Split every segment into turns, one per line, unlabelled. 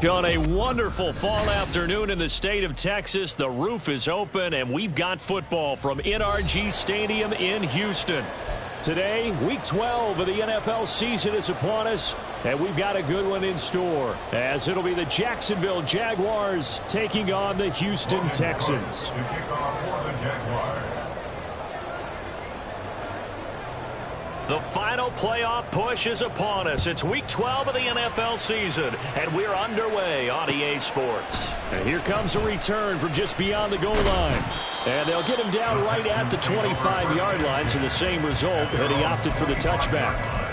On a wonderful fall afternoon in the state of Texas, the roof is open, and we've got football from NRG Stadium in Houston. Today, Week 12 of the NFL season is upon us, and we've got a good one in store, as it'll be the Jacksonville Jaguars taking on the Houston Texans. The final playoff push is upon us. It's Week 12 of the NFL season, and we're underway on EA Sports. And here comes a return from just beyond the goal line. And they'll get him down right at the 25-yard line, so the same result, and he opted for the touchback.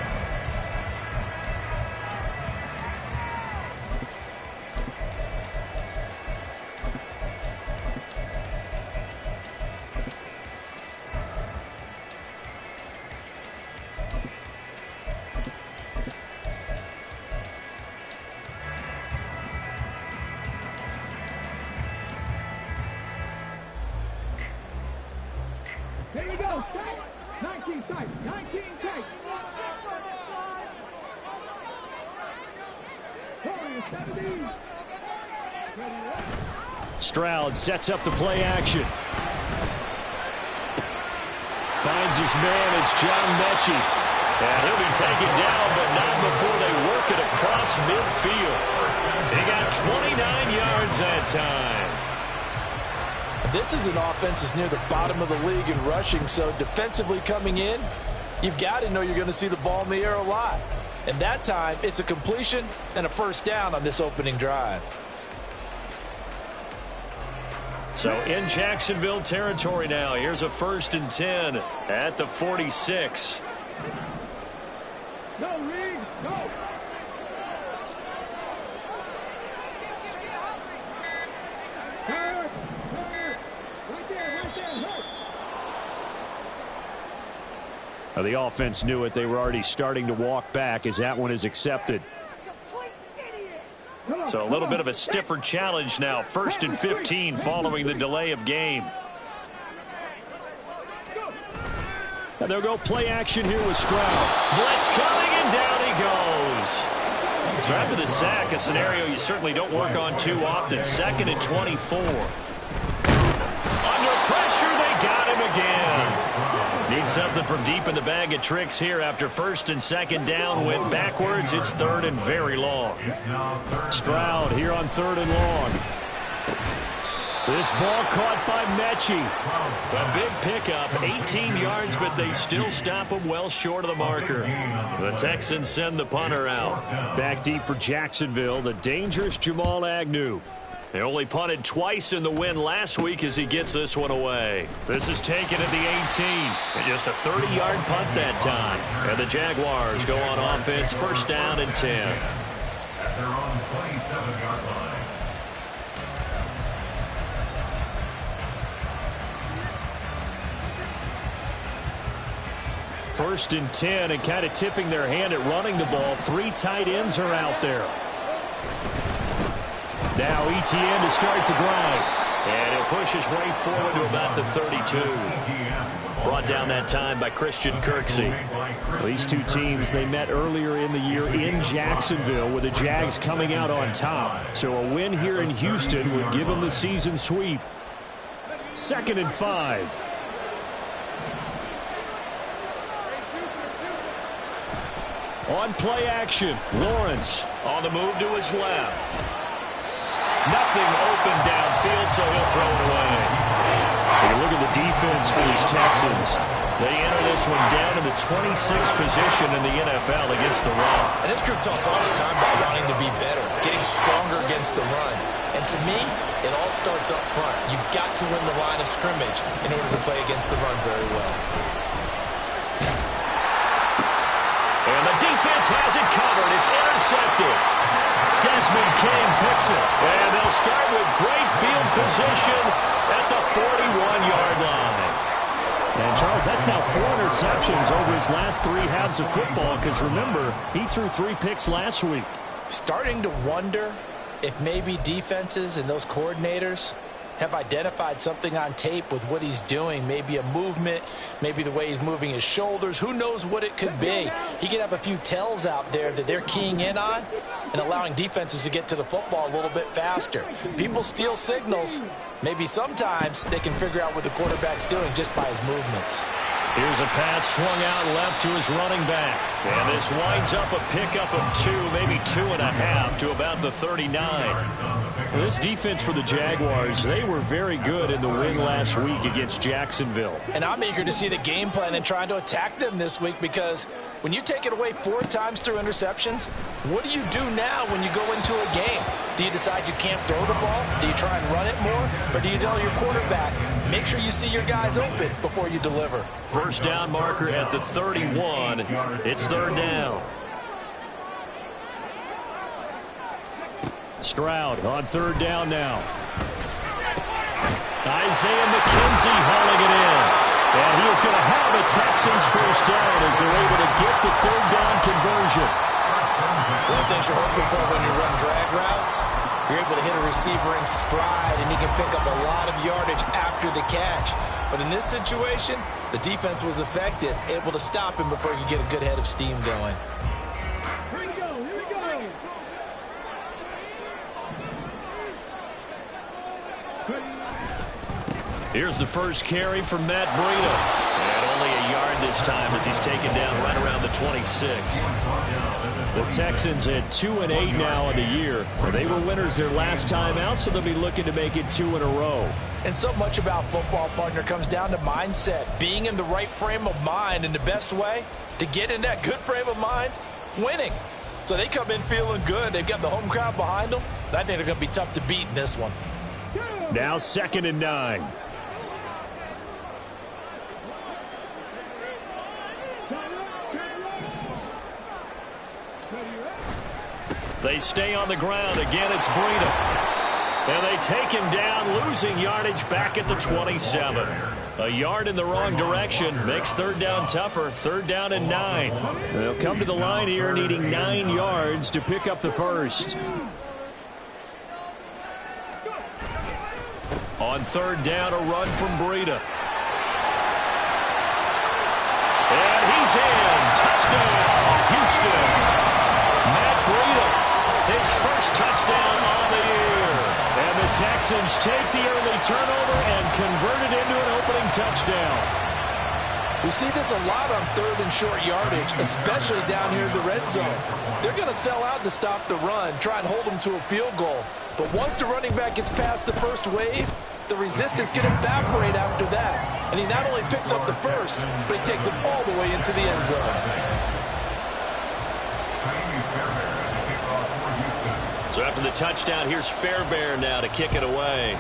Here we go. 19 tight. 19 tight.
Stroud sets up the play action. Finds his man. It's John Mechie. And he'll be taken down, but not before they work it across midfield. They got 29 yards that time.
This is an offense that's near the bottom of the league in rushing, so defensively coming in, you've got to know you're going to see the ball in the air a lot. And that time, it's a completion and a first down on this opening drive.
So in Jacksonville territory now, here's a 1st and 10 at the 46.
Go, Reed, go.
The offense knew it. They were already starting to walk back as that one is accepted. So a little bit of a stiffer challenge now. 1st and 15 following the delay of game. And they'll go play action here with Stroud. Blitz coming, and down he goes. So after the sack, a scenario you certainly don't work on too often. 2nd and 24. Under pressure, they got him again. Need something from deep in the bag of tricks here after 1st and 2nd down went backwards. It's 3rd and very long. Stroud here on 3rd and long. This ball caught by Mechie. A big pickup, 18 yards, but they still stop him well short of the marker. The Texans send the punter out. Back deep for Jacksonville, the dangerous Jamal Agnew. They only punted twice in the win last week as he gets this one away. This is taken at the 18. And just a 30-yard punt that time. And the Jaguars go on offense, 1st down and 10.
At their own 27-yard line.
First and 10, and kind of tipping their hand at running the ball. 3 tight ends are out there. Now ETN to start the drive. And he'll push his way forward to about the 32. Brought down that time by Christian Kirksey. These two teams, they met earlier in the year in Jacksonville with the Jags coming out on top. So a win here in Houston would give them the season sweep. 2nd and 5. On play action, Lawrence on the move to his left. Nothing open downfield, so he'll throw it away. When you look at the defense for these Texans, they enter this one down in the 26th position in the NFL against the run.
And this group talks all the time about wanting to be better, getting stronger against the run. And to me, it all starts up front. You've got to win the line of scrimmage in order to play against the run very well.
And the defense has it covered. It's intercepted. Desmond King picks it. And they'll start with great field position at the 41-yard line. And, Charles, that's now 4 interceptions over his last 3 halves of football because, remember, he threw 3 picks last week.
Starting to wonder if maybe defenses and those coordinators have identified something on tape with what he's doing. Maybe a movement, maybe the way he's moving his shoulders. Who knows what it could be? He could have a few tells out there that they're keying in on and allowing defenses to get to the football a little bit faster. People steal signals. Maybe sometimes they can figure out what the quarterback's doing just by his movements.
Here's a pass swung out left to his running back. And this winds up a pickup of 2, maybe 2.5 to about the 39. This defense for the Jaguars, they were very good in the win last week against Jacksonville.
And I'm eager to see the game plan and trying to attack them this week, because when you take it away 4 times through interceptions, what do you do now when you go into a game? Do you decide you can't throw the ball? Do you try and run it more? Or do you tell your quarterback, make sure you see your guys open before you deliver?
First down marker at the 31. It's third down. Stroud on third down now. Isaiah McKenzie hauling it in. And he is going to have a Texans first down as they're able to get the third down conversion.
One of the things you're hoping for when you run drag routes, you're able to hit a receiver in stride, and he can pick up a lot of yardage after the catch. But in this situation, the defense was effective, able to stop him before he could get a good head of steam going.
Here we go, here we go.
Here's the first carry from Matt Breida. And only a yard this time as he's taken down right around the 26. The Texans at 2-8 now in the year. They were winners their last time out, so they'll be looking to make it 2 in a row.
And so much about football, partner, comes down to mindset. Being in the right frame of mind, and the best way to get in that good frame of mind, winning. So they come in feeling good. They've got the home crowd behind them. I think they're going to be tough to beat in this one.
Now 2nd and 9. They stay on the ground. Again, it's Breida. And they take him down, losing yardage back at the 27. A yard in the wrong direction makes third down tougher. Third down and 9. They'll come to the line here needing 9 yards to pick up the first. On third down, a run from Breida. And he's in. Touchdown, Houston. Matt Breida, his first touchdown on the year. And the Texans take the early turnover and convert it into an opening touchdown.
We see this a lot on third and short yardage, especially down here in the red zone. They're going to sell out to stop the run, try and hold them to a field goal. But once the running back gets past the first wave, the resistance can evaporate after that. And he not only picks up the first, but he takes it all the way into the end zone.
So after the touchdown, here's Fairbairn now to kick it away.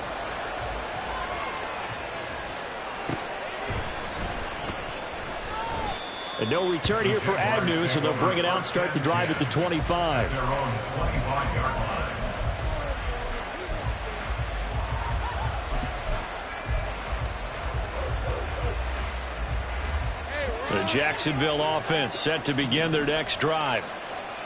And no return here for Agnew, so they'll bring it out, start the drive at the 25. The Jacksonville offense set to begin their next drive.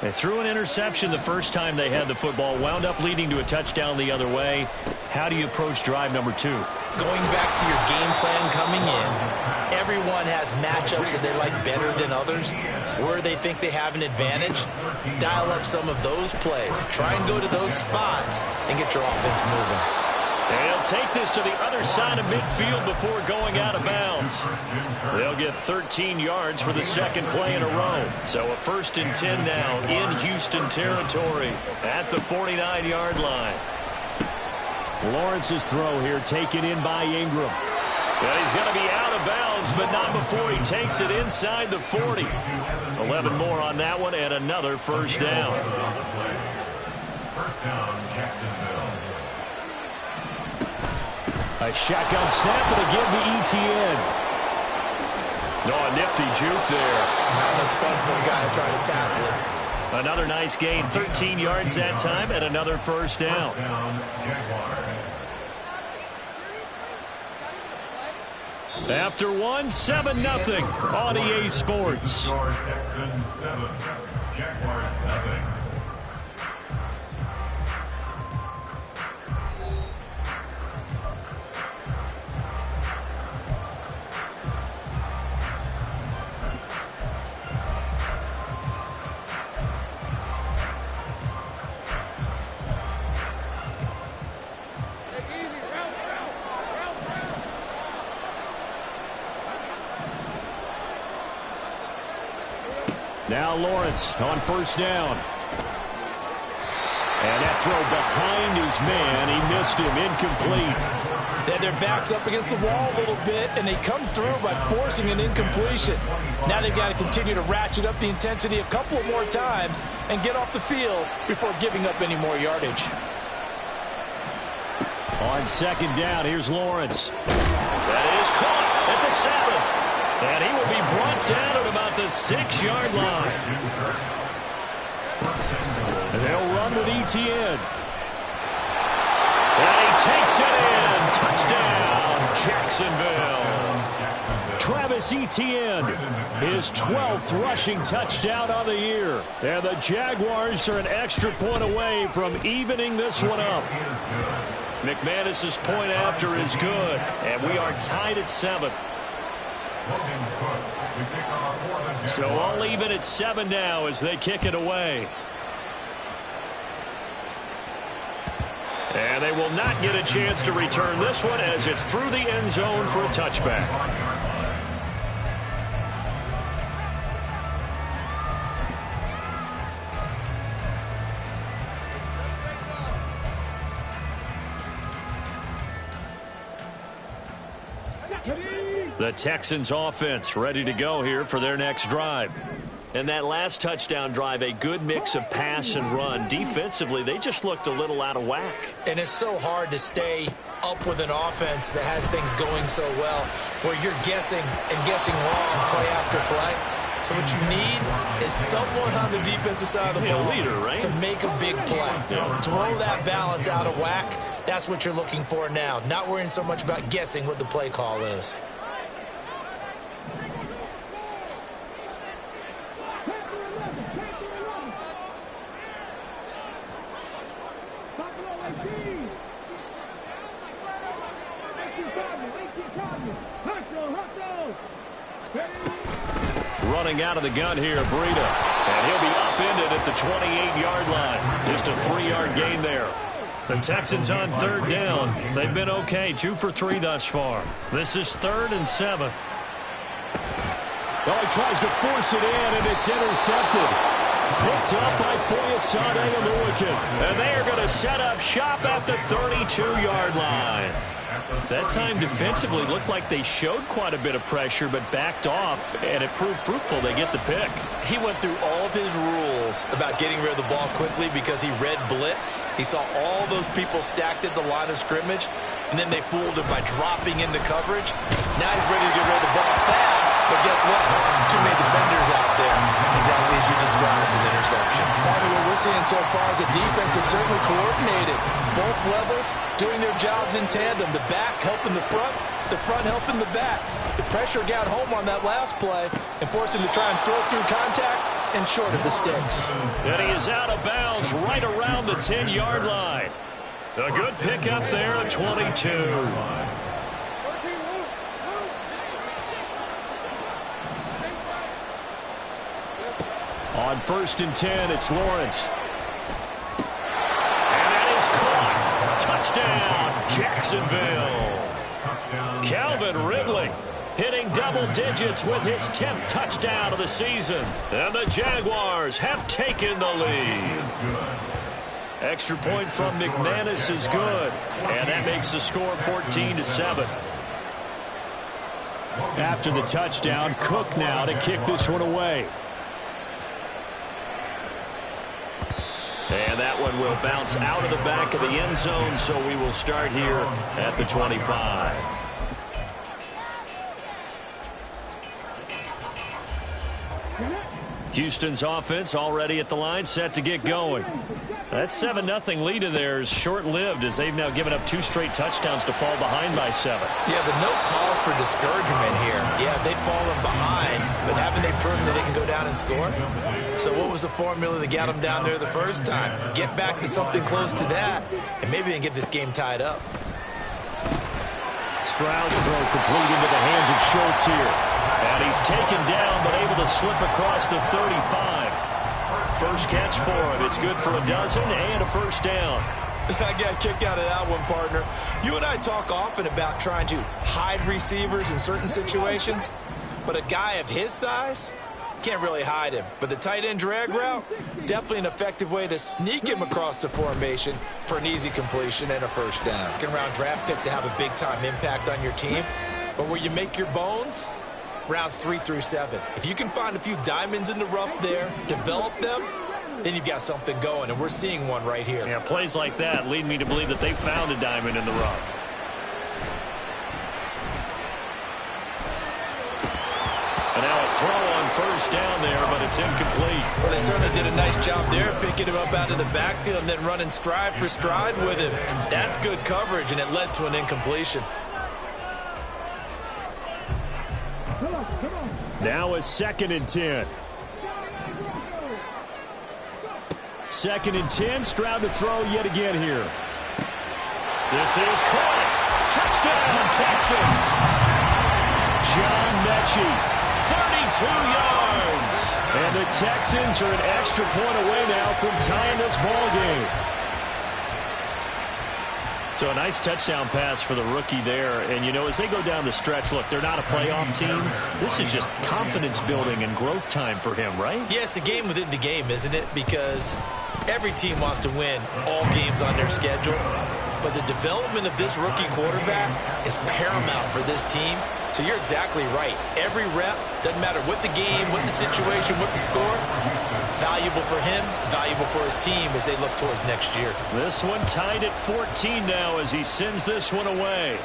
They threw an interception the first time they had the football, wound up leading to a touchdown the other way. How do you approach drive number 2?
Going back to your game plan coming in, everyone has matchups that they like better than others, where they think they have an advantage. Dial up some of those plays. Try and go to those spots and get your offense moving.
And he'll take this to the other side of midfield before going out of bounds. They'll get 13 yards for the second play in a row. So a 1st and 10 now in Houston territory at the 49-yard line. Lawrence's throw here taken in by Ingram. Well, he's going to be out of bounds, but not before he takes it inside the 40. 11 more on that one and another first down.
First down, Jacksonville.
A shotgun snap to give the ETN. Oh, a nifty juke there.
Not much fun for a guy trying to tackle it.
Another nice gain, 13 yards that time, and another first down. After one, 7-0 on EA Sports.
Texans 7, Jaguars 0.
Now Lawrence on first down. And that throw behind his man. He missed him. Incomplete.
And their back's up against the wall a little bit, and they come through by forcing an incompletion. Now they've got to continue to ratchet up the intensity a couple more times and get off the field before giving up any more yardage.
On second down, here's Lawrence. That is caught at the 7. And he will be brought down at about the 6-yard line. And they'll run with Etienne. And he takes it in. Touchdown, Jacksonville. Travis Etienne, his 12th rushing touchdown on the year. And the Jaguars are an extra point away from evening this one up. McManus's point after is good, and we are tied at 7. So all even at 7 now as they kick it away. And they will not get a chance to return this one as it's through the end zone for a touchback. The Texans offense ready to go here for their next drive. And that last touchdown drive, a good mix of pass and run. Defensively, they just looked a little out of whack.
And it's so hard to stay up with an offense that has things going so well, where you're guessing and guessing wrong play after play. So what you need is someone on the defensive side of the ball,
leader, right?
to make a big play. Throw that balance out of whack. That's what you're looking for now. Not worrying so much about guessing what the play call is.
Running out of the gun here, Breida. And he'll be upended at the 28-yard line. Just a 3-yard gain there. The Texans on third down. They've been okay, 2 for 3 thus far. This is 3rd and 7. Oh, he tries to force it in, and it's intercepted. Picked up by Foyesade Oluwakin. And they are going to set up shop at the 32-yard line. That time defensively looked like they showed quite a bit of pressure but backed off, and it proved fruitful. They get the pick.
He went through all of his rules about getting rid of the ball quickly because he read blitz. He saw all those people stacked at the line of scrimmage, and then they fooled him by dropping into coverage. Now he's ready to get rid of the ball fast, but guess what? Too many defenders out there. Exactly as you described, an interception. Part of what we're seeing so far is the defense is certainly coordinated. Both levels doing their jobs in tandem. The back helping the front helping the back. The pressure got home on that last play and forced him to try and throw through contact and short of the sticks.
And he is out of bounds right around the 10-yard line. A good pickup there at 22. On 1st and 10, it's Lawrence. And that is caught. Touchdown, Jacksonville. Calvin Ridley hitting double digits with his 10th touchdown of the season. And the Jaguars have taken the lead. Extra point from McManus is good. And that makes the score 14-7. After the touchdown, Cook now to kick this one away. And that one will bounce out of the back of the end zone, so we will start here at the 25. Houston's offense already at the line, set to get going. That 7-0 lead of theirs short-lived as they've now given up 2 straight touchdowns to fall behind by 7.
Yeah, but no cause for discouragement here. Yeah, they've fallen behind, but haven't they proven that they can go down and score? So what was the formula that got them down there the first time? Get back to something close to that, and maybe they can get this game tied up.
Stroud's throw complete into the hands of Schultz here. And he's taken down, but able to slip across the 35. First catch for him. It's good for a dozen and a first down.
I got a kick out of that one, partner. You and I talk often about trying to hide receivers in certain situations, but a guy of his size, Can't really hide him. But the tight end drag route, definitely an effective way to sneak him across the formation for an easy completion and a first down. Second-round draft picks that have a big-time impact on your team. But where you make your bones, rounds 3 through 7. If you can find a few diamonds in the rough there, develop them, then you've got something going, and we're seeing one right here.
Yeah, plays like that lead me to believe that they found a diamond in the rough. And now a throw on first down there, but it's incomplete.
Well, they certainly did a nice job there, picking him up out of the backfield and then running stride for stride with him. That's good coverage, and it led to an incompletion.
Now a 2nd and 10. 2nd and 10. Stroud to throw yet again here. This is caught. Touchdown, Texans. John Mechie. 32 yards. And the Texans are an extra point away now from tying this ball game. So a nice touchdown pass for the rookie there. And, you know, as they go down the stretch, look, they're not a playoff team. This is just confidence building and growth time for him, right?
Yeah, it's a game within the game, isn't it? Because every team wants to win all games on their schedule. But the development of this rookie quarterback is paramount for this team. So you're exactly right. Every rep, doesn't matter what the game, what the situation, what the score, valuable for him, valuable for his team as they look towards next year.
This one tied at 14 now as he sends this one away.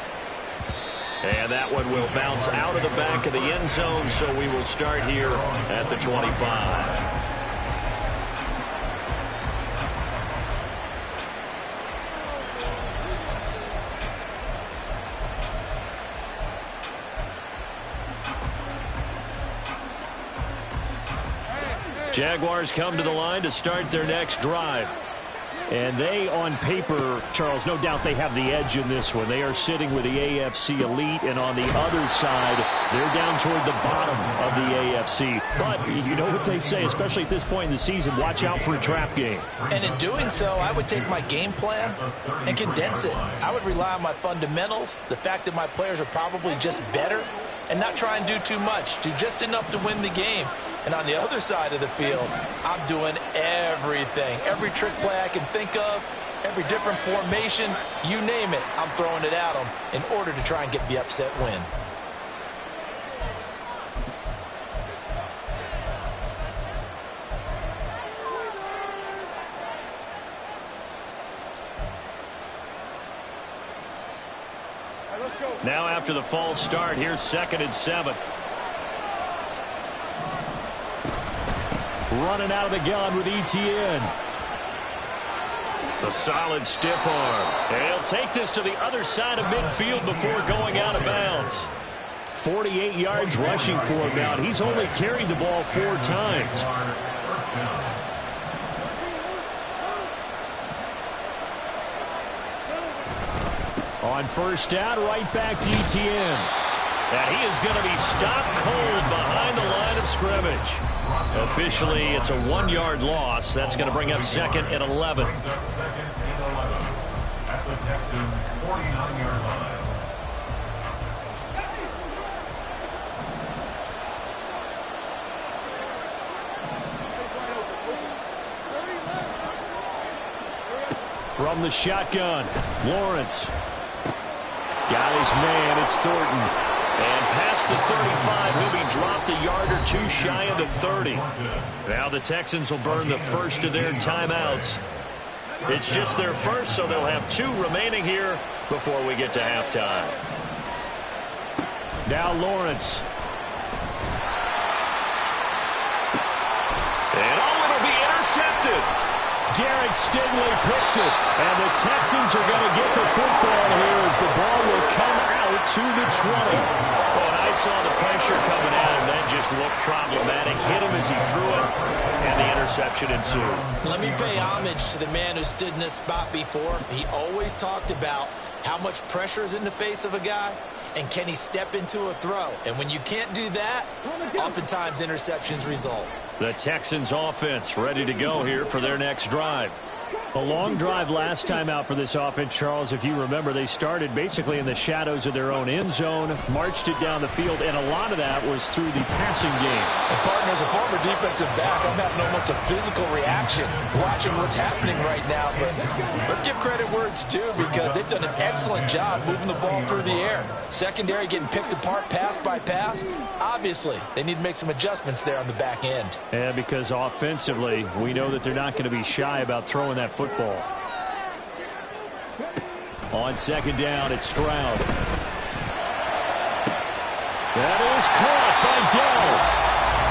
And that one will bounce out of the back of the end zone, so we will start here at the 25. Jaguars come to the line to start their next drive. And they, on paper, Charles, no doubt they have the edge in this one. They are sitting with the AFC elite, and on the other side, they're down toward the bottom of the AFC. But you know what they say, especially at this point in the season, watch out for a trap game.
And in doing so, I would take my game plan and condense it. I would rely on my fundamentals, the fact that my players are probably just better, and not try and do too much, do just enough to win the game. And on the other side of the field, I'm doing everything. Every trick play I can think of, every different formation, you name it, I'm throwing it at them in order to try and get the upset win.
Now after the false start, here's 2nd and 7. Running out of the gun with Etienne. The solid stiff arm. And he'll take this to the other side of midfield before going out of bounds. 48 yards rushing for him now. He's only carried the ball 4 times. On first down, right back to Etienne. And he is going to be stopped cold behind the line of scrimmage. Officially, it's a 1-yard loss. That's going to bring up 2nd and 11.
At the Texans' 49-yard line.
From the shotgun, Lawrence. Got his man, it's Thornton. And past the 35, he'll be dropped a yard or 2 shy of the 30. Now the Texans will burn the first of their timeouts. It's just their first, so they'll have 2 remaining here before we get to halftime. Now Lawrence. And it'll be intercepted. Derek Stingley picks it, and the Texans are going to get the football here as the ball will come out to the 20. Oh, and I saw the pressure coming at him. That just looked problematic. Hit him as he threw it, and the interception ensued.
Let me pay homage to the man who stood in this spot before. He always talked about how much pressure is in the face of a guy, and can he step into a throw. And when you can't do that, oftentimes interceptions result.
The Texans offense ready to go here for their next drive. A long drive last time out for this offense, Charles. If you remember, they started basically in the shadows of their own end zone, marched it down the field, and a lot of that was through the passing game.
And partner, as a former defensive back, I'm having almost a physical reaction watching what's happening right now. But let's give credit where it's due, because they've done an excellent job moving the ball through the air. Secondary getting picked apart pass by pass. Obviously, they need to make some adjustments there on the back end.
And because offensively, we know that they're not going to be shy about throwing that football. On second down, it's Stroud. That is caught by Dell.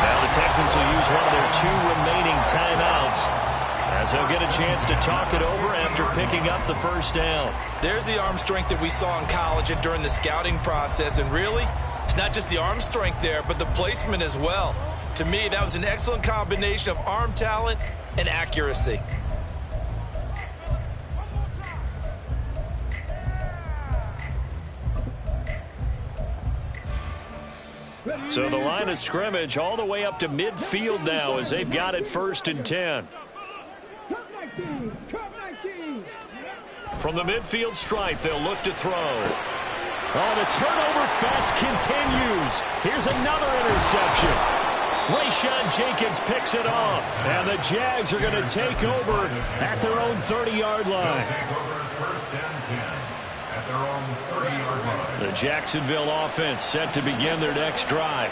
Now the Texans will use one of their 2 remaining timeouts, as they'll get a chance to talk it over after picking up the first down.
There's the arm strength that we saw in college and during the scouting process. And really, it's not just the arm strength there, but the placement as well. To me, that was an excellent combination of arm talent and accuracy.
So the line of scrimmage all the way up to midfield now, as they've got it 1st and 10. From the midfield stripe, they'll look to throw. Oh, the turnover fest continues. Here's another interception. Rayshawn Jenkins picks it off, and the Jags are going to take over at their own 30-yard line. The Jacksonville offense set to begin their next drive.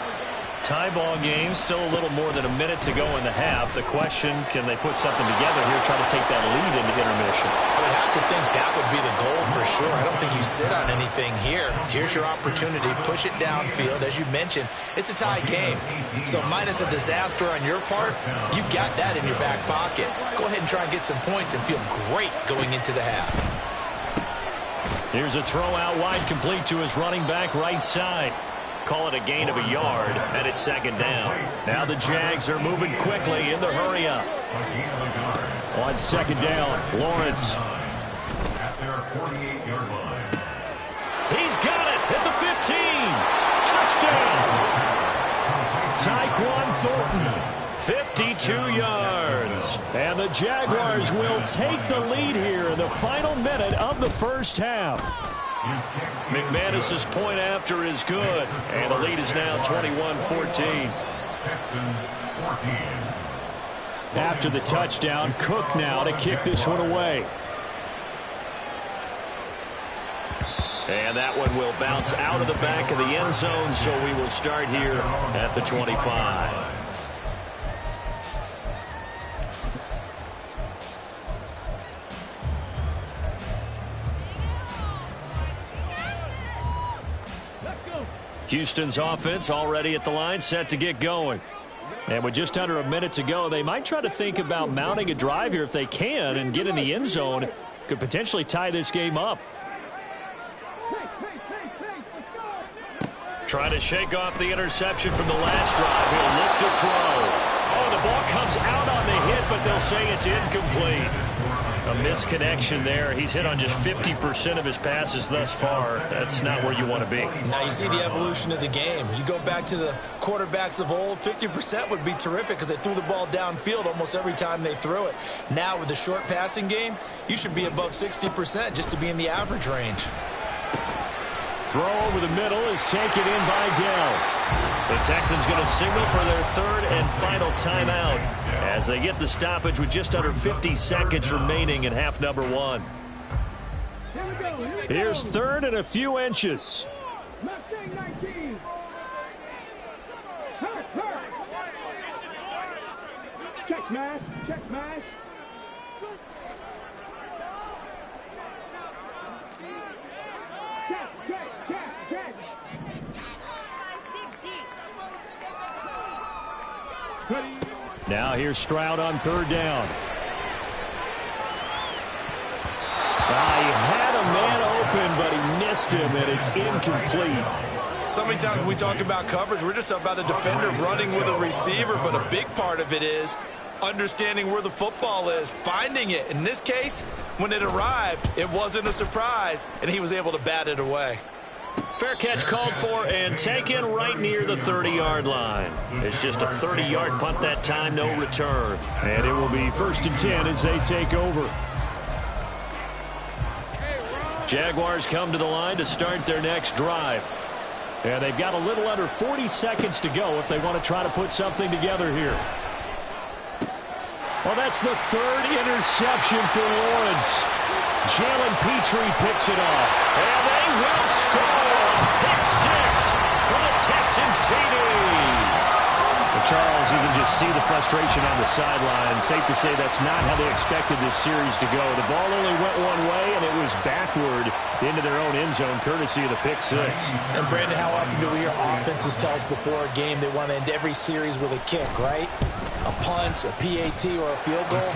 Tie ball game, still a little more than a minute to go in the half. The question, can they put something together here, try to take that lead into intermission?
I would have to think that would be the goal for sure. I don't think you sit on anything here. Here's your opportunity. Push it downfield. As you mentioned, it's a tie game. So minus a disaster on your part, you've got that in your back pocket. Go ahead and try and get some points and feel great going into the half.
Here's a throw out wide, complete to his running back right side. Call it a gain of a yard, and it's second down. Now the Jags are moving quickly in the hurry up. On second down, Lawrence.
At their 48-yard line.
He's got it at the 15. Touchdown. Tyquan Thornton. 52 yards. And the Jaguars will take the lead here in the final minute of the first half. McManus's point after is good. And the lead is now 21-14.
Texans 14.
After the touchdown, Cook now to kick this one away. And that one will bounce out of the back of the end zone, so we will start here at the 25. Houston's offense already at the line, set to get going. And with just under a minute to go, they might try to think about mounting a drive here if they can and get in the end zone. Could potentially tie this game up. Trying to shake off the interception from the last drive. He'll look to throw. Oh, the ball comes out on the hit, but they'll say it's incomplete. A misconnection there. He's hit on just 50% of his passes thus far. That's not where you want to be.
Now you see the evolution of the game. You go back to the quarterbacks of old, 50% would be terrific because they threw the ball downfield almost every time they threw it. Now with the short passing game, you should be above 60% just to be in the average range.
Throw over the middle is taken in by Dell. The Texans going to signal for their third and final timeout as they get the stoppage with just under 50 seconds remaining in half number one. Here's third and a few inches.
Mustang 19. Check smash. Check smash. Check.
Now here's Stroud on third down. He had a man open, but he missed him, and it's incomplete.
So many times when we talk about coverage, we're just about a defender running with a receiver, but a big part of it is understanding where the football is, finding it. In this case, when it arrived, it wasn't a surprise, and he was able to bat it away.
Fair catch called for and taken right near the 30-yard line. It's just a 30-yard punt that time, no return. And it will be 1st and 10 as they take over. Jaguars come to the line to start their next drive. And they've got a little under 40 seconds to go if they want to try to put something together here. Well, that's the third interception for Lawrence. Jalen Petrie picks it off. And they will score. Pick six for the Texans TD. Well, Charles, you can just see the frustration on the sideline. Safe to say that's not how they expected this series to go. The ball only went one way, and it was backward into their own end zone, courtesy of the pick six.
And, Brandon, how often do we hear offenses tell us before a game they want to end every series with a kick, right? A punt, a PAT, or a field goal.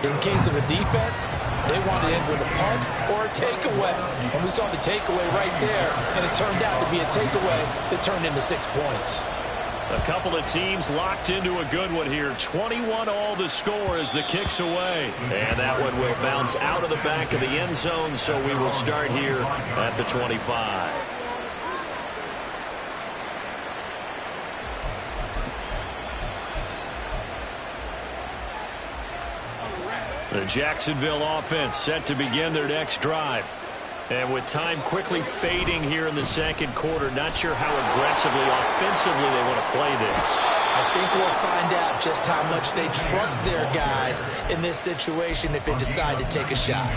In case of a defense, they want to end with a punt or a takeaway. And we saw the takeaway right there, and it turned out to be a takeaway that turned into 6 points.
A couple of teams locked into a good one here. 21 all the score as the kick's away. And that one will bounce out of the back of the end zone, so we will start here at the 25. The Jacksonville offense set to begin their next drive. And with time quickly fading here in the second quarter, not sure how aggressively, offensively they want to play this.
I think we'll find out just how much they trust their guys in this situation if they decide to take a shot.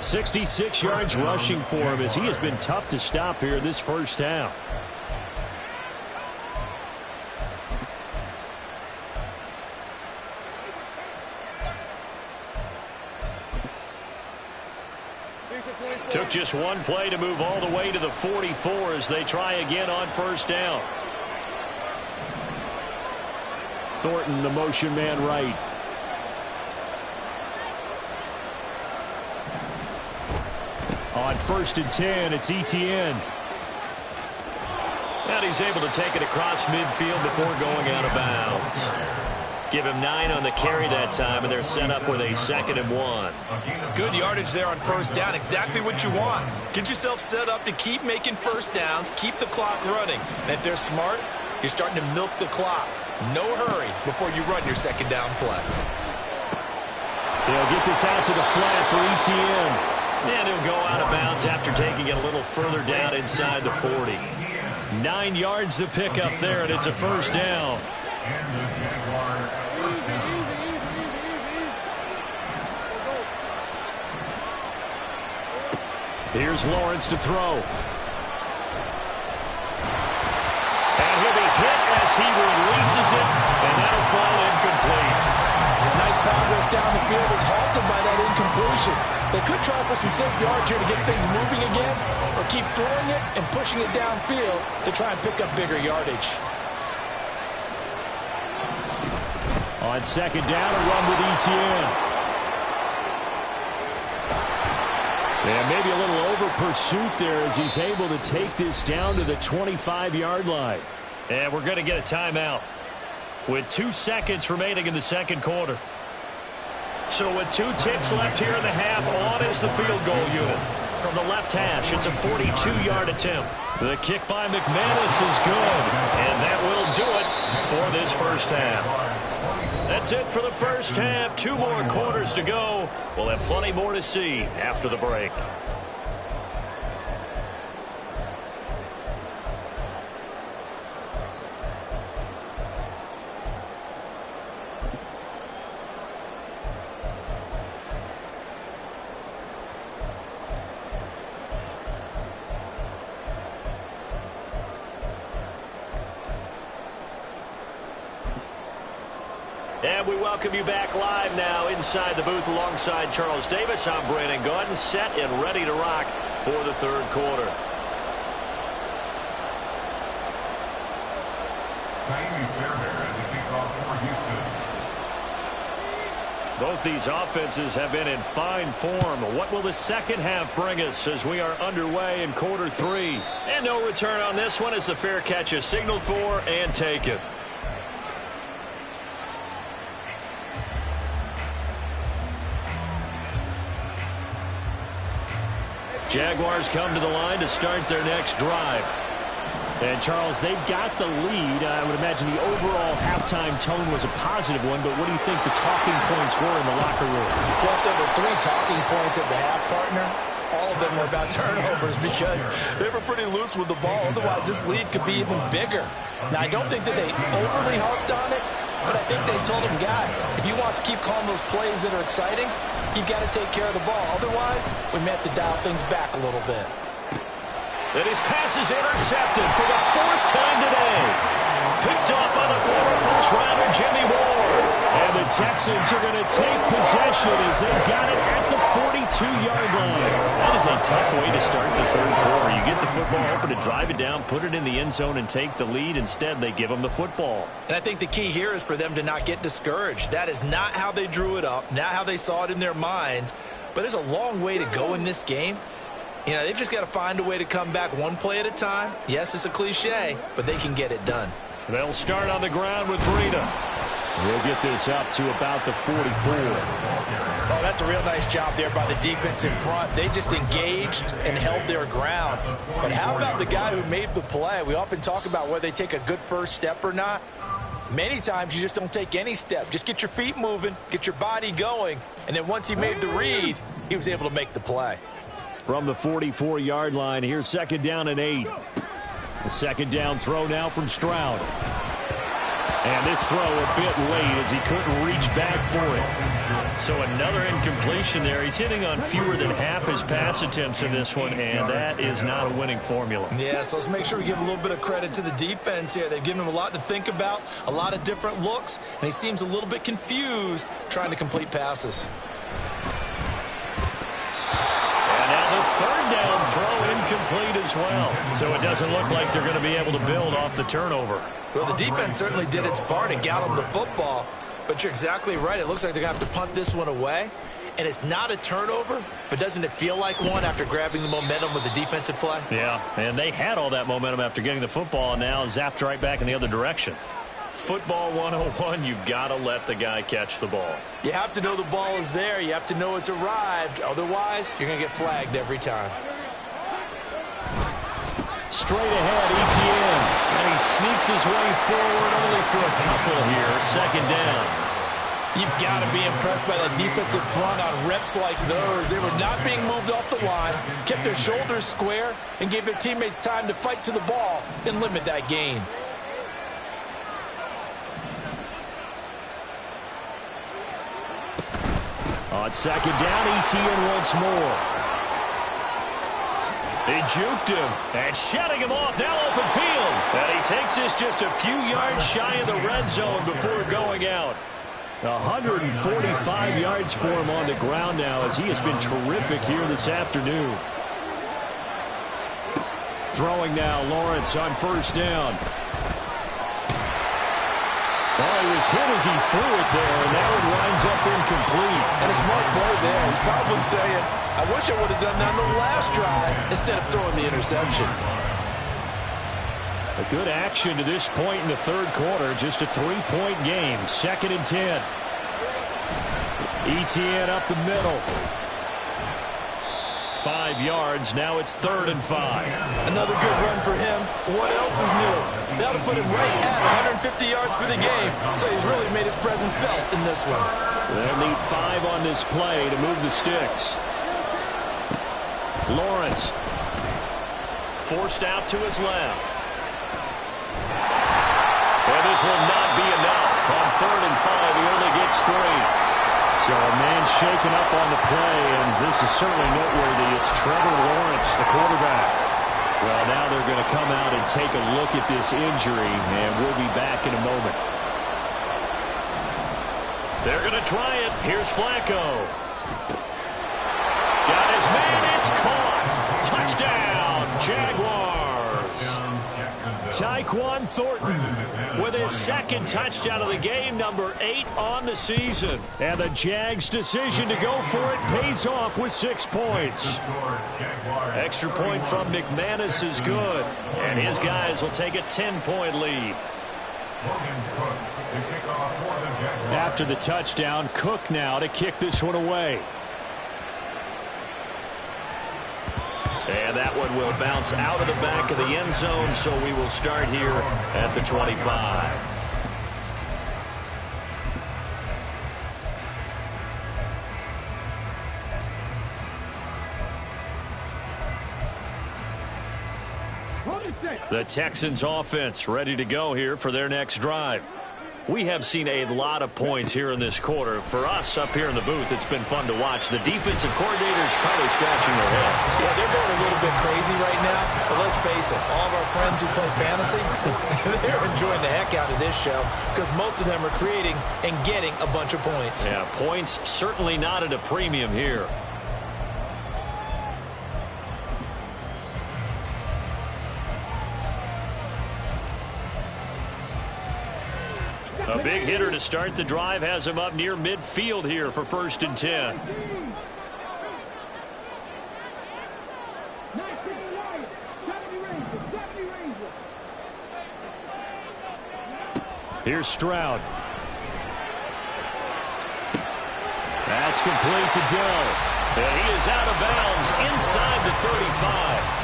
66 yards rushing for him as he has been tough to stop here this first half. Took just one play to move all the way to the 44 as they try again on first down. Thornton, the motion man right. On 1st and 10, it's Etienne. And he's able to take it across midfield before going out of bounds. Give him 9 on the carry that time, and they're set up with a 2nd and 1.
Good yardage there on first down. Exactly what you want. Get yourself set up to keep making first downs, keep the clock running. And if they're smart, you're starting to milk the clock. No hurry before you run your 2nd down play.
They'll get this out to the flat for Etienne. And he'll go out of bounds after taking it a little further down inside the 40. 9 yards to pick up there, and it's a first down. Here's Lawrence to throw. And he'll be hit as he releases it, and that'll fall incomplete.
Nice progress down the field is halted by that incompletion. They could try for some safe yards here to get things moving again, or keep throwing it and pushing it downfield to try and pick up bigger yardage.
On 2nd down, a run with Etienne. And maybe a little over pursuit there as he's able to take this down to the 25-yard line. And we're going to get a timeout with 2 seconds remaining in the second quarter. So with 2 ticks left here in the half, on is the field goal unit. From the left hash, it's a 42-yard attempt. The kick by McManus is good. And that will do it for this first half. That's it for the first half. 2 more quarters to go. We'll have plenty more to see after the break. And we welcome you back live now inside the booth alongside Charles Davis. I'm Brandon Gaudin, set and ready to rock for the third quarter. Both these offenses have been in fine form. What will the second half bring us as we are underway in quarter 3? And no return on this one as the fair catch is signaled for and taken. Jaguars come to the line to start their next drive. And, Charles, they've got the lead. I would imagine the overall halftime tone was a positive one, but what do you think the talking points were in the locker room?
Well, there were 3 talking points at the half, partner. all of them were about turnovers because they were pretty loose with the ball. Otherwise, this lead could be even bigger. Now, I don't think that they overly harped on it, but I think they told them, guys, if you want to keep calling those plays that are exciting, you've got to take care of the ball. Otherwise, we may have to dial things back a little bit.
And his pass is intercepted for the 4th time today. Picked off by the former first-rounder Jimmy Ward. And the Texans are going to take possession as they've got it at the 42-yard line. That is a tough way to start the third quarter. You get the football open to drive it down, put it in the end zone, and take the lead. Instead, they give them the football.
And I think the key here is for them to not get discouraged. That is not how they drew it up, not how they saw it in their minds. But there's a long way to go in this game. You know, they've just got to find a way to come back one play at a time. Yes, it's a cliche, but they can get it done.
They'll start on the ground with Breida. We'll get this up to about the 44.
Oh, that's a real nice job there by the defense in front. They just engaged and held their ground. But how about the guy who made the play? We often talk about whether they take a good first step or not. Many times you just don't take any step. Just get your feet moving, get your body going, and then once he made the read, he was able to make the play.
From the 44-yard line, here's 2nd down and 8. The 2nd down throw now from Stroud. And this throw a bit late as he couldn't reach back for it. So another incompletion there. He's hitting on fewer than half his pass attempts in this one, and that is not a winning formula.
Yeah, so let's make sure we give a little bit of credit to the defense here. They've given him a lot to think about, a lot of different looks, and he seems a little bit confused trying to complete passes.
The 3rd down throw incomplete as well. So it doesn't look like they're going to be able to build off the turnover.
Well, the defense certainly did its part and got them the football. But you're exactly right. It looks like they're going to have to punt this one away. And it's not a turnover, but doesn't it feel like one after grabbing the momentum with the defensive play?
Yeah, and they had all that momentum after getting the football and now zapped right back in the other direction. Football 101, you've got to let the guy catch the ball.
You have to know the ball is there. You have to know it's arrived. Otherwise, you're going to get flagged every time.
Straight ahead, Etienne. And he sneaks his way forward only for a couple here. 2nd down.
You've got to be impressed by that defensive front on reps like those. They were not being moved off the line, kept their shoulders square, and gave their teammates time to fight to the ball and limit that gain.
On 2nd down, Etienne once more. They juked him and shutting him off. Now open field. And he takes this just a few yards shy of the red zone before going out. 145 yards for him on the ground now as he has been terrific here this afternoon. Throwing now, Lawrence on 1st down. Oh, he was hit as he threw it there, and now it winds up incomplete.
And a smart play there. He's probably saying, I wish I would have done that on the last drive instead of throwing the interception.
A good action to this point in the 3rd quarter. Just a 3-point game. 2nd and 10. Etienne up the middle. 5 yards. Now it's 3rd and 5.
Another good run for him. What else is new? That'll put him right at 150 yards for the game. So he's really made his presence felt in this one.
They'll need 5 on this play to move the sticks. Lawrence. Forced out to his left. And this will not be enough. On 3rd and 5, he only gets 3. So a man shaken up on the play, and this is certainly noteworthy. It's Trevor Lawrence, the quarterback. Well, now they're going to come out and take a look at this injury, and we'll be back in a moment. They're going to try it. Here's Flacco. Got his man. It's caught. Touchdown, Jaguars. Tyquan Thornton with his 2nd touchdown of the game, number 8 on the season. And the Jags' decision to go for it pays off with 6 points. Extra point from McManus is good, and his guys will take a 10-point lead. After the touchdown, Cook now to kick this one away. And that one will bounce out of the back of the end zone, so we will start here at the 25. The Texans offense ready to go here for their next drive. We have seen a lot of points here in this quarter. For us up here in the booth, it's been fun to watch. The defensive coordinators probably scratching their heads.
Yeah, they're going a little bit crazy right now. But let's face it, all of our friends who play fantasy, they're enjoying the heck out of this show because most of them are creating and getting a bunch of points.
Yeah, points certainly not at a premium here. A big hitter to start the drive has him up near midfield here for 1st and 10. Here's Stroud. That's complete to Dell. And he is out of bounds inside the 35.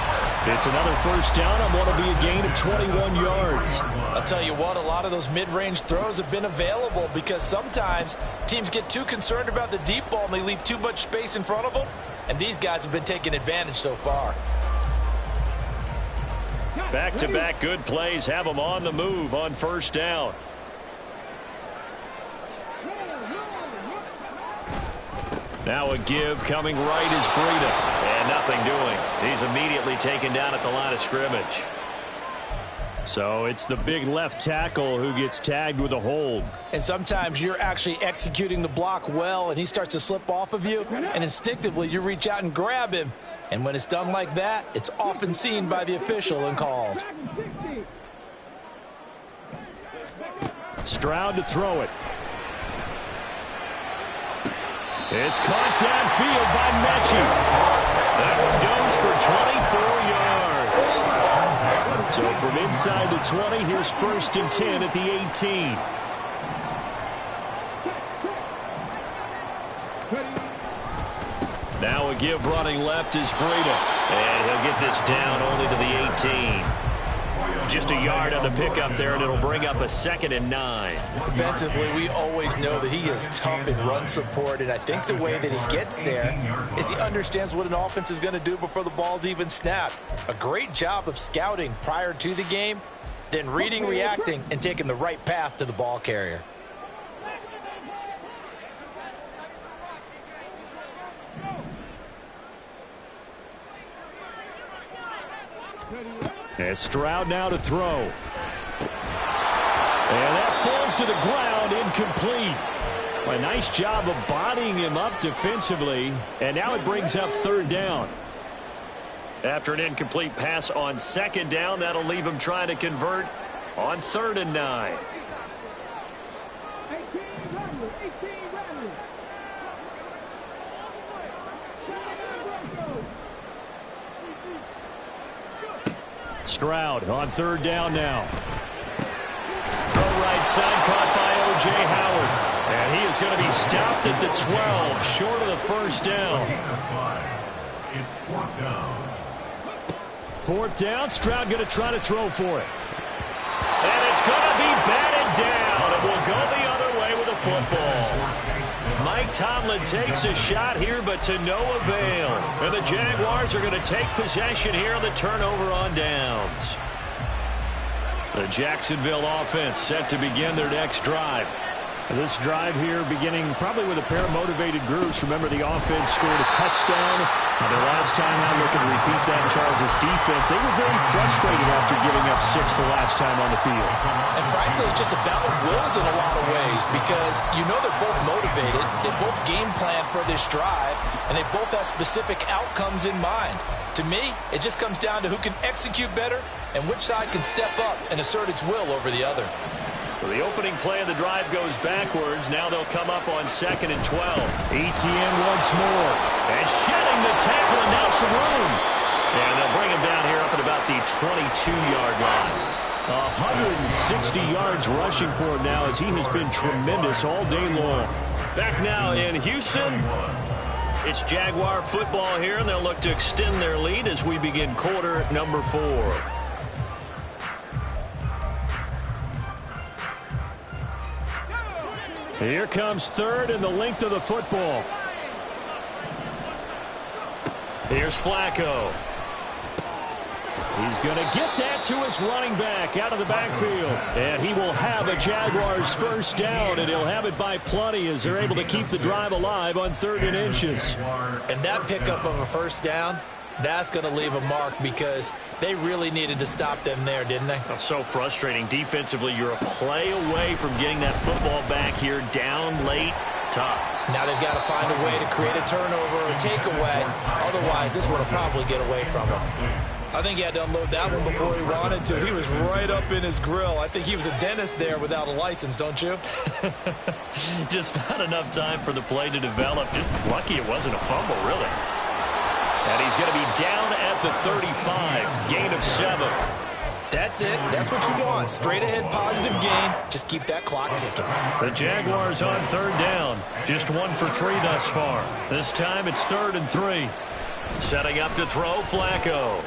It's another 1st down on what will be a gain of 21 yards.
I'll tell you what, a lot of those mid-range throws have been available because sometimes teams get too concerned about the deep ball and they leave too much space in front of them. And these guys have been taking advantage so far.
Back-to-back good plays have them on the move on 1st down. Now a give coming right is Breida. And nothing doing. He's immediately taken down at the line of scrimmage. So it's the big left tackle who gets tagged with a hold.
And sometimes you're actually executing the block well and he starts to slip off of you. And instinctively you reach out and grab him. And when it's done like that, it's often seen by the official and called.
Stroud to throw it. It's caught downfield by Mechie. That one goes for 24 yards. So from inside the 20, here's 1st and 10 at the 18. Now a give running left is Breida. And he'll get this down only to the 18. Just a yard on the pickup there, and it'll bring up a 2nd and 9.
Defensively, we always know that he is tough in run support, and I think the way that he gets there is he understands what an offense is going to do before the ball's even snapped. A great job of scouting prior to the game, then reading, reacting, and taking the right path to the ball carrier.
And Stroud now to throw. And that falls to the ground, incomplete. A nice job of bodying him up defensively. And now it brings up 3rd down. After an incomplete pass on 2nd down, that'll leave him trying to convert on 3rd and 9. Stroud on 3rd down now. Throw right side caught by O.J. Howard. And he is going to be stopped at the 12, short of the 1st down.
It's 4th down.
4th down, Stroud going to try to throw for it. And it's going to be batted down. It will go the other way with the football. Mike Tomlin takes a shot here, but to no avail. And the Jaguars are going to take possession here on the turnover on downs. The Jacksonville offense set to begin their next drive. This drive here beginning probably with a pair of motivated groups. Remember, the offense scored a touchdown. The last time out, looking to repeat that in Charles' defense. They were very frustrated after giving up 6 the last time on the field.
And frankly, it's just a battle of wills in a lot of ways because you know they're both motivated. They both game plan for this drive, and they both have specific outcomes in mind. To me, it just comes down to who can execute better and which side can step up and assert its will over the other.
So the opening play of the drive goes backwards. Now they'll come up on 2nd and 12. Etienne once more. And shedding the tackle, and now some room. And they'll bring him down here up at about the 22-yard line. 160 yards rushing for him now as he has been tremendous all day long. Back now in Houston. It's Jaguar football here, and they'll look to extend their lead as we begin quarter number 4. Here comes 3rd and the length of the football. Here's Flacco. He's going to get that to his running back out of the backfield. And he will have a Jaguars first down, and he'll have it by plenty as they're able to keep the drive alive on 3rd and inches.
And that pickup of a first down, that's going to leave a mark because they really needed to stop them there, didn't they?
Oh, so frustrating. Defensively, you're a play away from getting that football back here down late. Tough.
Now they've got to find a way to create a turnover or a takeaway. Otherwise, this would have probably get away from him. I think he had to unload that one before he wanted to. He was right up in his grill. I think he was a dentist there without a license, don't you?
Just not enough time for the play to develop. Just lucky it wasn't a fumble, really. And he's going to be down at the 35. Gain of 7.
That's it. That's what you want. Straight ahead positive gain. Just keep that clock ticking.
The Jaguars on 3rd down. Just 1 for 3 thus far. This time it's 3rd and 3. Setting up to throw, Flacco.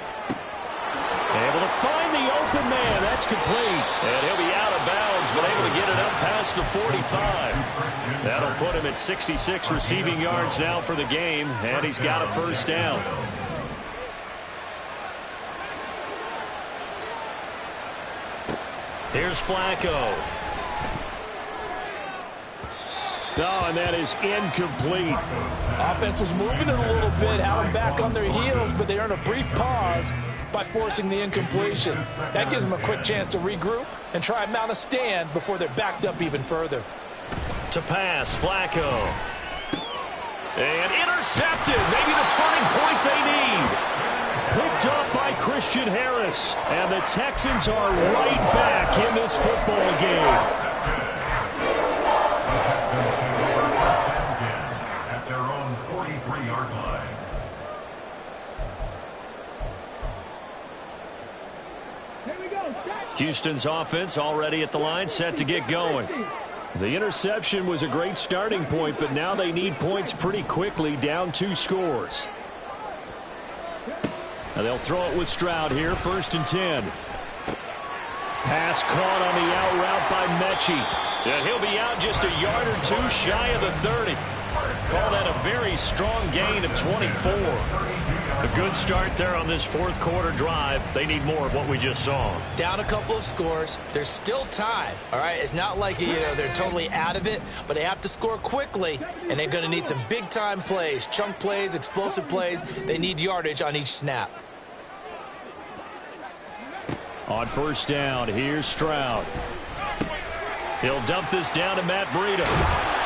Able to find the open man. That's complete. And he'll be out of bounds, but able to get it up past the 45. That'll put him at 66 receiving yards now for the game, and he's got a first down. Here's Flacco. No, and that is incomplete.
Offense was moving it a little bit, had them back on their heels, but they earned a brief pause by forcing the incompletion. That gives them a quick chance to regroup and try and mount a stand before they're backed up even further.
To pass, Flacco. And intercepted. Maybe the turning point they need. Picked up by Christian Harris. And the Texans are right back in this football game.
At their own 43-yard line.
Here we go.
Houston's offense already at the line, set to get going. The interception was a great starting point, but now they need points pretty quickly, down 2 scores. And they'll throw it with Stroud here, 1st and 10. Pass caught on the out route by Mechie. And he'll be out just a yard or 2 shy of the 30. Call that a very strong gain of 24. A good start there on this 4th quarter drive. They need more of what we just saw.
Down a couple of scores. There's still time, all right? It's not like, they're totally out of it, but they have to score quickly, and they're going to need some big-time plays, chunk plays, explosive plays. They need yardage on each snap.
On 1st down, here's Stroud. He'll dump this down to Matt Breida.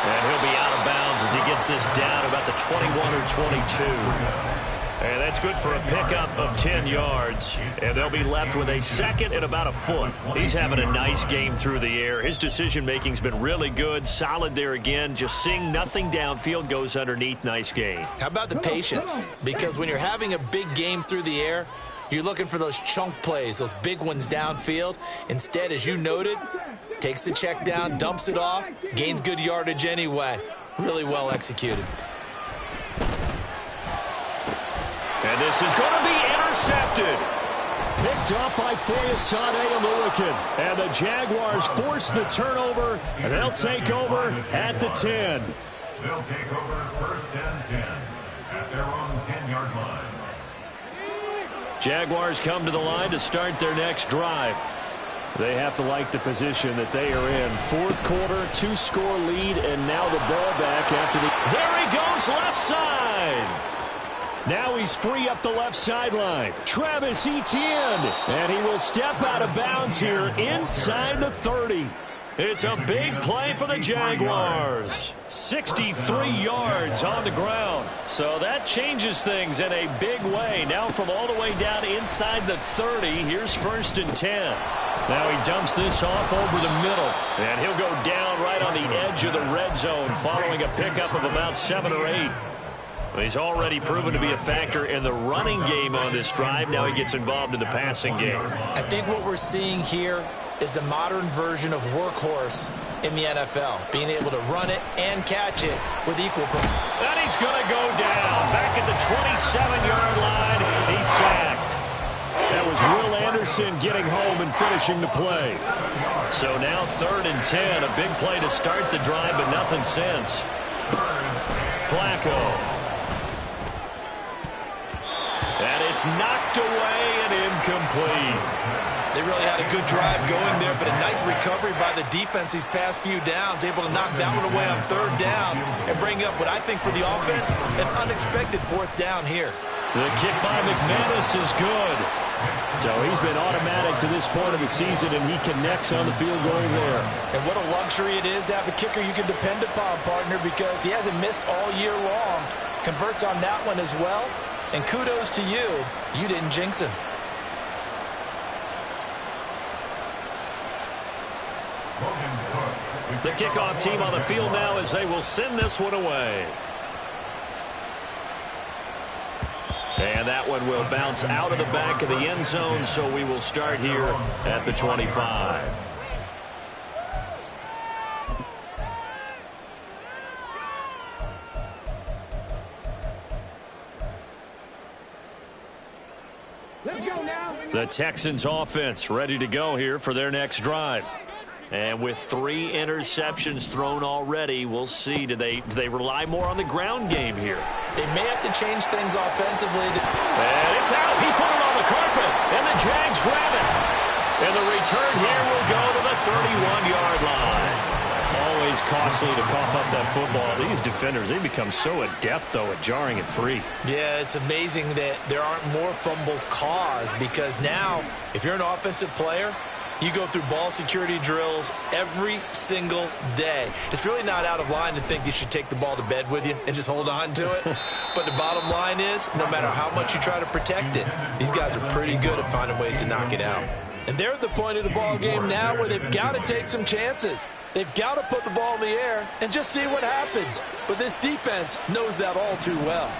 And he'll be out of bounds as he gets this down about the 21 or 22. And that's good for a pickup of 10 yards. And they'll be left with a 2nd and about a foot. He's having a nice game through the air. His decision-making's been really good. Solid there again. Just seeing nothing downfield, goes underneath. Nice game.
How about the patience? Because when you're having a big game through the air, you're looking for those chunk plays, those big ones downfield. Instead, as you noted, takes the check down, dumps it off, gains good yardage anyway. Really well executed.
And this is going to be intercepted. Picked up by Fayasade Aluakin. And the Jaguars force the turnover, and they'll take over at the 10.
They'll take over 1st and 10 at their own 10-yard line.
Jaguars come to the line to start their next drive. They have to like the position that they are in. 4th quarter, 2-score lead, and now the ball back after the... There he goes, left side! Now he's free up the left sideline. Travis Etienne, and he will step out of bounds here inside the 30. It's a big play for the Jaguars. 63 yards on the ground. So that changes things in a big way. Now from all the way down inside the 30, here's 1st and 10. Now he dumps this off over the middle. And he'll go down right on the edge of the red zone following a pickup of about 7 or 8. He's already proven to be a factor in the running game on this drive. Now he gets involved in the passing game.
I think what we're seeing here is the modern version of workhorse in the NFL, being able to run it and catch it with equal performance.
And he's going to go down. Back at the 27-yard line, he's sacked. That was Will Anderson getting home and finishing the play. So now 3rd and 10, a big play to start the drive, but nothing since. Flacco. And it's It's knocked away and incomplete.
They really had a good drive going there, but a nice recovery by the defense these past few downs, able to knock that one away on third down and bring up what I think for the offense, an unexpected fourth down here.
The kick by McManus is good. So he's been automatic to this point of the season, and he connects on the field goal there.
And what a luxury it is to have a kicker you can depend upon, partner, because he hasn't missed all year long. Converts on that one as well. And kudos to you. You didn't jinx him.
The kickoff team on the field now as they will send this one away. And that one will bounce out of the back of the end zone, so we will start here at the 25.
Let's go now.
The Texans offense ready to go here for their next drive. And with 3 interceptions thrown already, we'll see. Do they rely more on the ground game here?
They may have to change things offensively.
And it's out. He put it on the carpet. And the Jags grab it. And the return here will go to the 31-yard line. Always costly to cough up that football. These defenders, they become so adept, though, at jarring it free.
Yeah, it's amazing that there aren't more fumbles caused, because now, if you're an offensive player, you go through ball security drills every single day. It's really not out of line to think you should take the ball to bed with you and just hold on to it. But the bottom line is, no matter how much you try to protect it, these guys are pretty good at finding ways to knock it out. And they're at the point of the ball game now where they've got to take some chances. They've got to put the ball in the air and just see what happens. But this defense knows that all too well.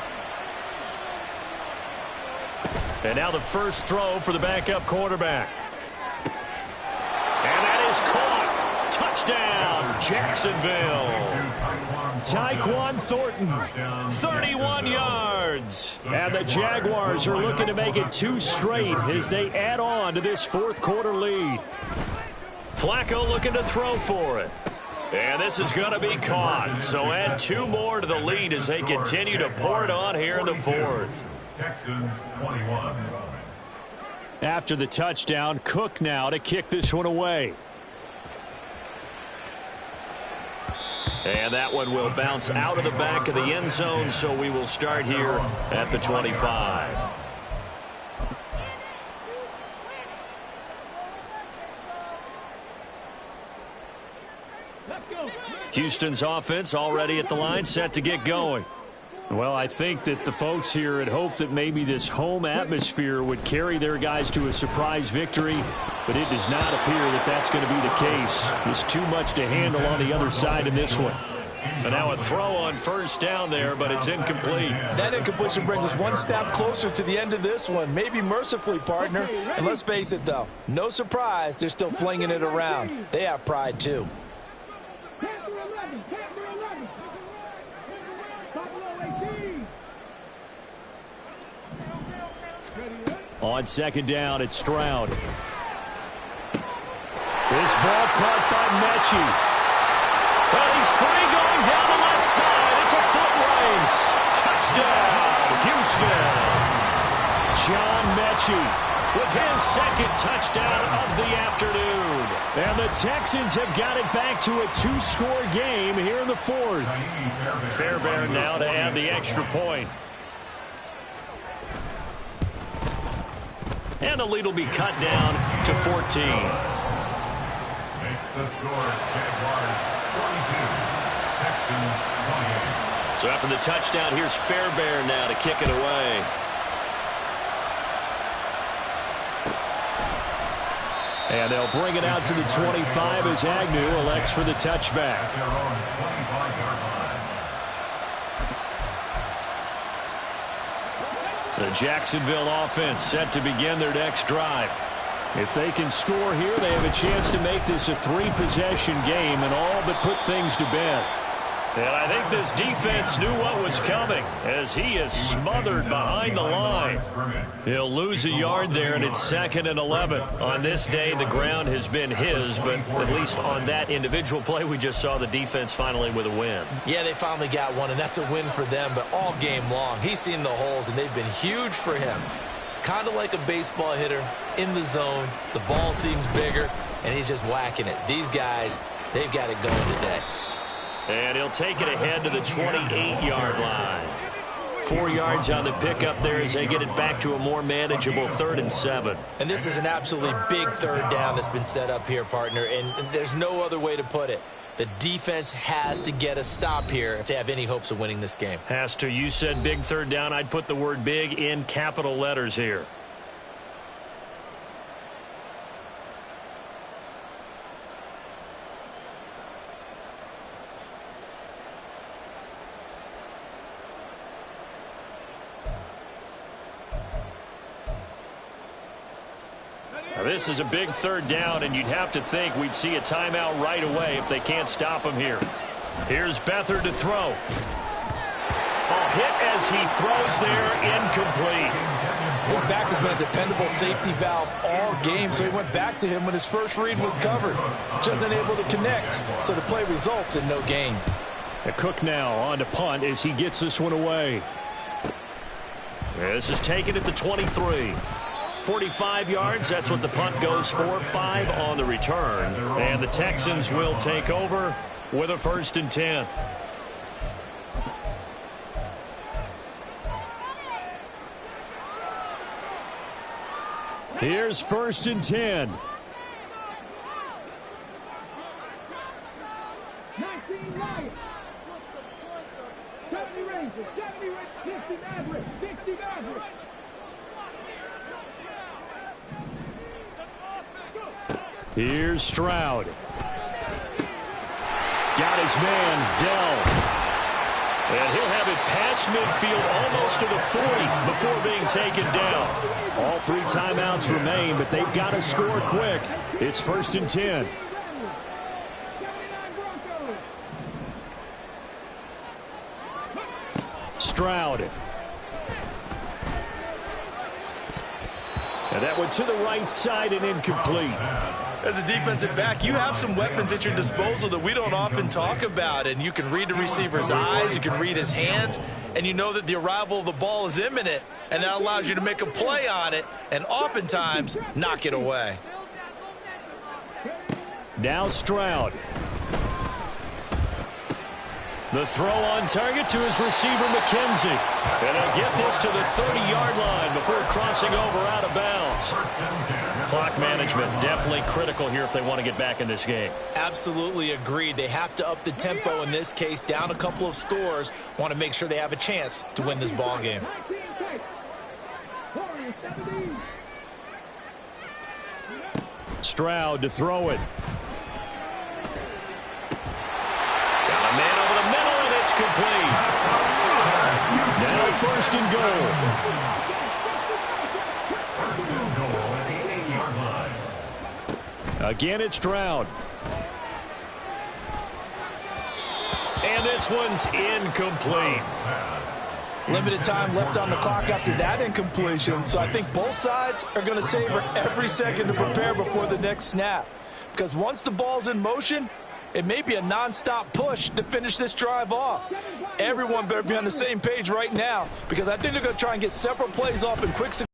And now the first throw for the backup quarterback. And that is caught. Touchdown, Jacksonville. Tyquan Thornton, 31 yards. And the Jaguars are looking to make it 2 straight as they add on to this fourth quarter lead. Flacco looking to throw for it. And this is going to be caught. So add 2 more to the lead as they continue to pour it on here in the fourth.
Texans 21.
After the touchdown, Cook now to kick this one away. And that one will bounce out of the back of the end zone, so we will start here at the 25. Houston's offense already at the line, set to get going. Well, I think that the folks here had hoped that maybe this home atmosphere would carry their guys to a surprise victory, but it does not appear that that's going to be the case. There's too much to handle on the other side in this one. And now a throw on first down there, but it's incomplete.
That incompletion brings us one step closer to the end of this one. Maybe mercifully, partner. And let's face it, though, no surprise, they're still flinging it around. They have pride, too.
On second down, it's Stroud. This ball caught by Mechie. And he's free going down the left side. It's a foot race. Touchdown, Houston. John Mechie with his second touchdown of the afternoon. And the Texans have got it back to a 2-score game here in the fourth. Fairbairn now to add the extra point. And the lead will be cut down to 14.
Makes the score Jaguars 22, Texans 28.
So after the touchdown, here's Fairbairn now to kick it away. And they'll bring it out to the 25 as Agnew elects for the touchback.
At their own 25-yard line.
The Jacksonville offense set to begin their next drive. If they can score here, they have a chance to make this a 3-possession game and all but put things to bed. And I think this defense knew what was coming as he is smothered behind the line. He'll lose a yard there, and it's 2nd and 11. On this day, the ground has been his, but at least on that individual play, we just saw the defense finally with a win.
Yeah, they finally got one, and that's a win for them, but all game long, he's seen the holes, and they've been huge for him. kind of like a baseball hitter in the zone. The ball seems bigger, and he's just whacking it. These guys, they've got it going today.
And he'll take it ahead to the 28-yard line. 4 yards on the pickup there as they get it back to a more manageable 3rd and 7.
And this is an absolutely big third down that's been set up here, partner, and there's no other way to put it. The defense has to get a stop here if they have any hopes of winning this game.
Has to. You said big third down. I'd put the word big in capital letters here. Now, this is a big third down, and you'd have to think we'd see a timeout right away if they can't stop him here. Here's Beathard to throw. A hit as he throws there, incomplete.
His back has been a dependable safety valve all game, so he went back to him when his first read was covered. Just unable to connect, so the play results in no gain.
A Cook now on to punt as he gets this one away. This is taken at the 23. 45 yards, that's what the punt goes for. 5 on the return. And the Texans will take over with a 1st and 10. Here's 1st and 10.
19 Lions. 70 Rangers. 70 Rangers. 60 Mavericks. 60 Mavericks.
Here's Stroud. Got his man, Dell. And he'll have it past midfield almost to the 40 before being taken down. All 3 timeouts remain, but they've got to score quick. It's 1st and 10. Stroud. And that one to the right side and incomplete.
As a defensive back, you have some weapons at your disposal that we don't often talk about, and you can read the receiver's eyes, you can read his hands, and you know that the arrival of the ball is imminent, and that allows you to make a play on it and oftentimes knock it away.
Now Stroud. The throw on target to his receiver, McKenzie. And he'll get this to the 30-yard line before crossing over out of bounds. Clock management definitely critical here if they want to get back in this game.
Absolutely agreed. They have to up the tempo in this case, down a couple of scores. Want to make sure they have a chance to win this ball game.
Stroud to throw it. Got a man over the middle, and it's complete. Now 1st and goal.
1st and goal at the 8-yard line.
Again, it's Stroud. And this one's incomplete.
Limited time left on the clock after that incompletion, so I think both sides are going to savor every second to prepare before the next snap. Because once the ball's in motion, it may be a non-stop push to finish this drive off. Everyone better be on the same page right now, because I think they're going to try and get several plays off in quick succession.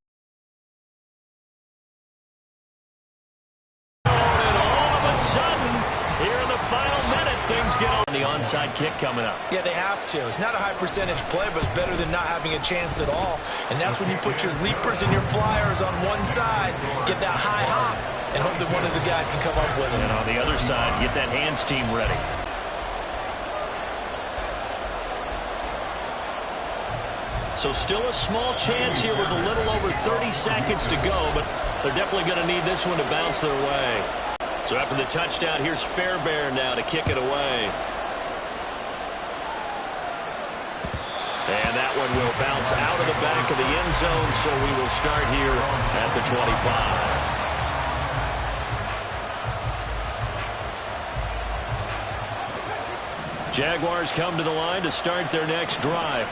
And all of a sudden, here in the final minute, things get on. The onside kick coming up.
Yeah, they have to. It's not a high percentage play, but it's better than not having a chance at all. And that's when you put your leapers and your flyers on one side, get that high hop, and hope that one of the guys can come up with it.
And on the other side, get that hands team ready. So still a small chance here with a little over 30 seconds to go, but they're definitely going to need this one to bounce their way. So after the touchdown, here's Fairbairn now to kick it away. And that one will bounce out of the back of the end zone, so we will start here at the 25. Jaguars come to the line to start their next drive.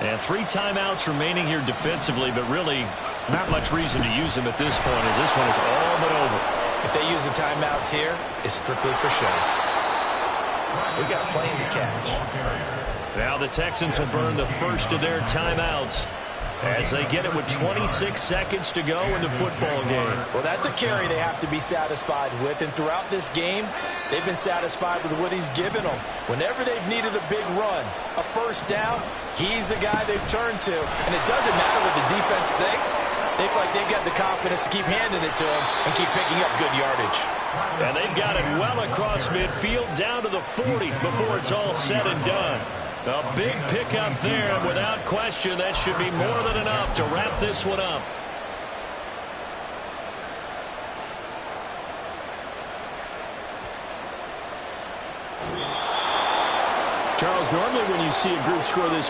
And 3 timeouts remaining here defensively, but really not much reason to use them at this point as this one is all but over.
If they use the timeouts here, it's strictly for show. We got plenty to catch.
Now the Texans will burn the first of their timeouts as they get it with 26 seconds to go in the football game.
Well, that's a carry they have to be satisfied with, and throughout this game, they've been satisfied with what he's given them. Whenever they've needed a big run, a first down, he's the guy they've turned to. And it doesn't matter what the defense thinks. They feel like they've got the confidence to keep handing it to him and keep picking up good yardage.
And they've got it well across midfield down to the 40 before it's all said and done. A big pickup there, and without question, that should be more than enough to wrap this one up.
Charles, normally when you see a group score this